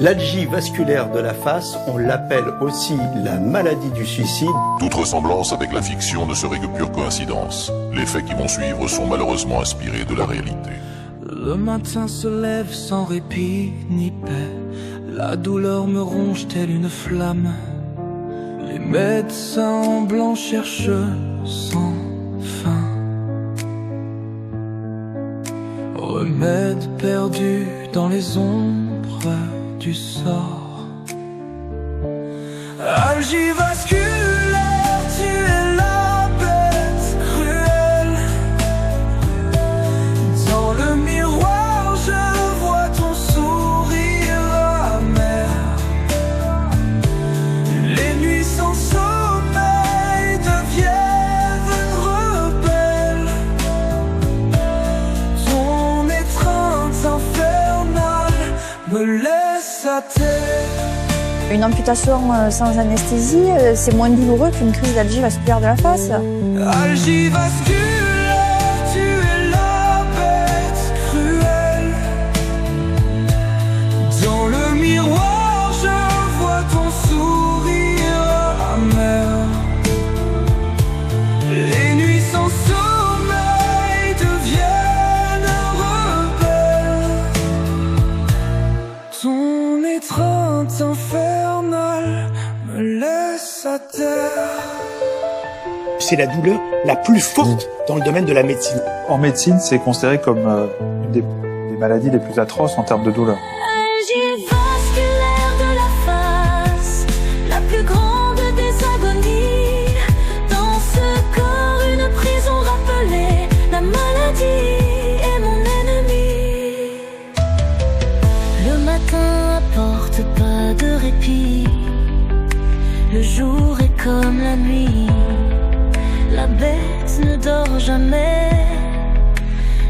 L'algie vasculaire de la face, on l'appelle aussi la maladie du suicide. Toute ressemblance avec la fiction ne serait que pure coïncidence. Les faits qui vont suivre sont malheureusement inspirés de la réalité. Le matin se lève sans répit ni paix. La douleur me ronge telle une flamme. Les médecins en blanc cherchent sans fin. Remède perdu dans les ombres du sort. Algie vasculaire, tu es la bête cruelle. Dans le miroir, je vois ton sourire amer. Les nuits sans sommeil deviennent rebelles. Ton étreinte infernale me laisse à terre. Une amputation sans anesthésie, c'est moins douloureux qu'une crise d'algie vasculaire de la face. Algie vasculaire, tu es la bête cruelle. Dans le miroir, je vois ton sourire amer. Les nuits sans sommeil deviennent rebelles. Ton étreinte infernale me laisse à terre. C'est la douleur la plus forte dans le domaine de la médecine. En médecine, c'est considéré comme une des maladies les plus atroces en termes de douleur. Algie vasculaire de la face, la plus grande des agonies. Dans ce corps, une prison rappelée. La maladie est mon ennemi. Le matin apporte pas de répit. Le jour est comme la nuit. La bête ne dort jamais.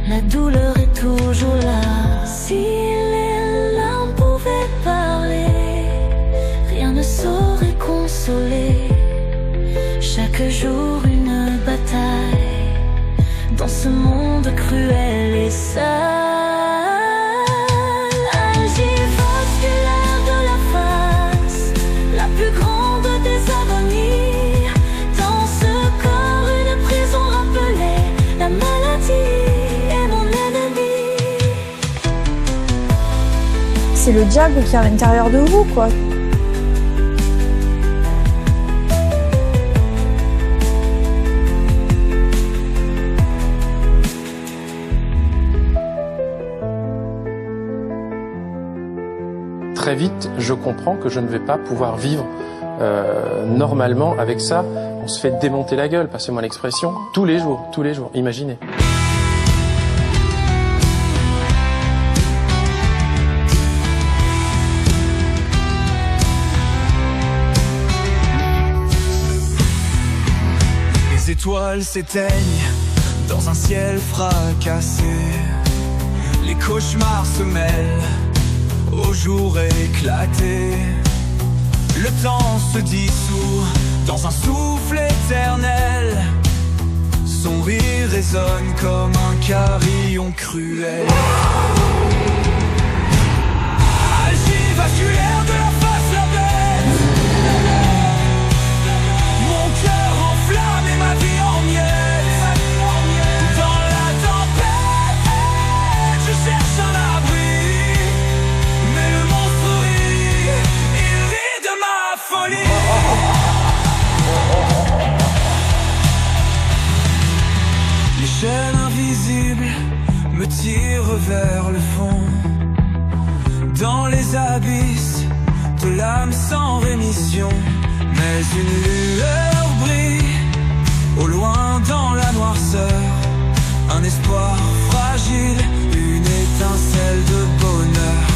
La douleur est toujours là. Si les larmes pouvaient parler, rien ne saurait consoler. Chaque jour une bataille dans ce monde cruel et sale. Algie vasculaire de la face, la plus grande des agonies. Dans ce corps une prison rappelée. La maladie est mon ennemi. C'est le diable qui est à l'intérieur de vous, quoi. Très vite, je comprends que je ne vais pas pouvoir vivre normalement avec ça. On se fait démonter la gueule, passez-moi l'expression, tous les jours, imaginez. Les étoiles s'éteignent dans un ciel fracassé. Les cauchemars se mêlent au jour éclaté. Le temps se dissout dans un souffle éternel. Son rire résonne comme un carillon cruel. Algie vasculaire de la face, la bête. Mon cœur en flamme et ma vie en miettes. Dans la tempête, je cherche un abri. Mais le monstre rit, il rit de ma folie. Les chaînes invisibles me tirent vers le fond. Dans les abysses de l'âme sans rémission. Mais une lueur brille au loin dans la noirceur. Un espoir fragile, une étincelle de bonheur.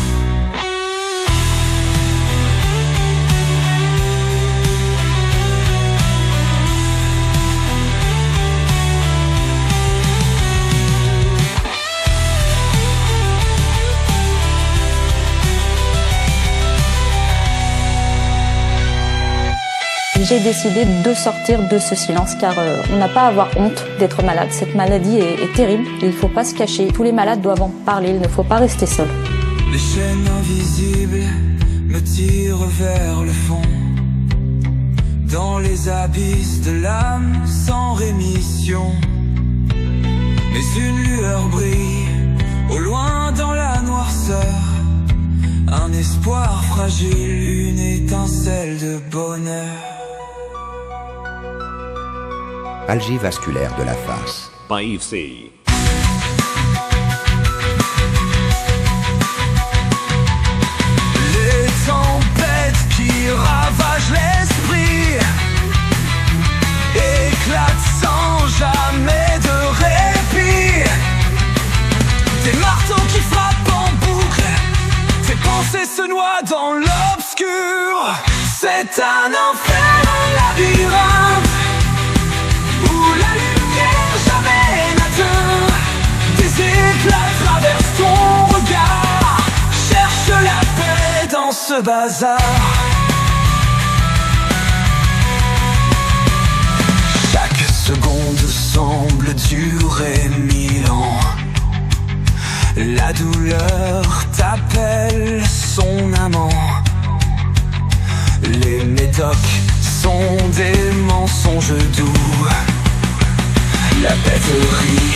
J'ai décidé de sortir de ce silence car on n'a pas à avoir honte d'être malade. Cette maladie est terrible, il ne faut pas se cacher. Tous les malades doivent en parler, il ne faut pas rester seul. Les chaînes invisibles me tire vers le fond, dans les abysses de l'âme sans rémission. Mais une lueur brille, au loin dans la noirceur, un espoir fragile, une étincelle de bonheur. Algie vasculaire de la face. By Yves C. Les tempêtes qui ravagent l'esprit éclatent sans jamais de répit. Des marteaux qui frappent en boucle, tes pensées se noient dans l'obscur. C'est un enfer, un labyrinthe où la lumière jamais n'atteint. Des éclats traversent ton regard, cherche la paix dans ce bazar. Chaque seconde semble durer 1000 ans. La douleur t'appelle son amant. Les médocs sont des mensonges doux. La bêterie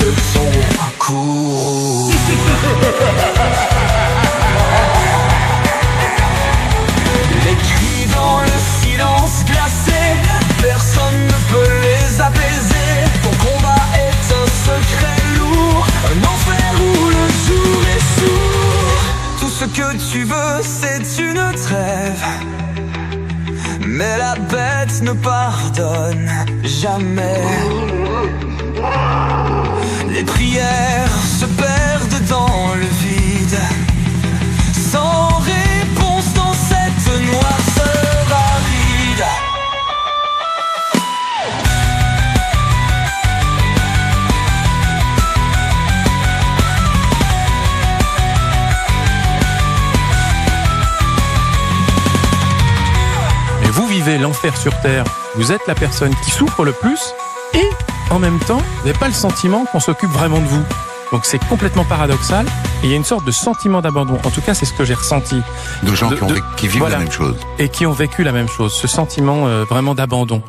de ton courroux. Les cris dans le silence glacé, personne ne peut les apaiser. Ton combat est un secret lourd, un enfer où le jour est sourd. Tout ce que tu veux, c'est une trêve, mais la bête ne pardonne jamais. Les prières se perdent dans le vide, sans réponse dans cette noirceur aride. Mais vous vivez l'enfer sur Terre, vous êtes la personne qui souffre le plus et en même temps, vous n'avez pas le sentiment qu'on s'occupe vraiment de vous. Donc c'est complètement paradoxal et il y a une sorte de sentiment d'abandon. En tout cas, c'est ce que j'ai ressenti. De gens qui vivent voilà, la même chose. Et qui ont vécu la même chose, ce sentiment vraiment d'abandon.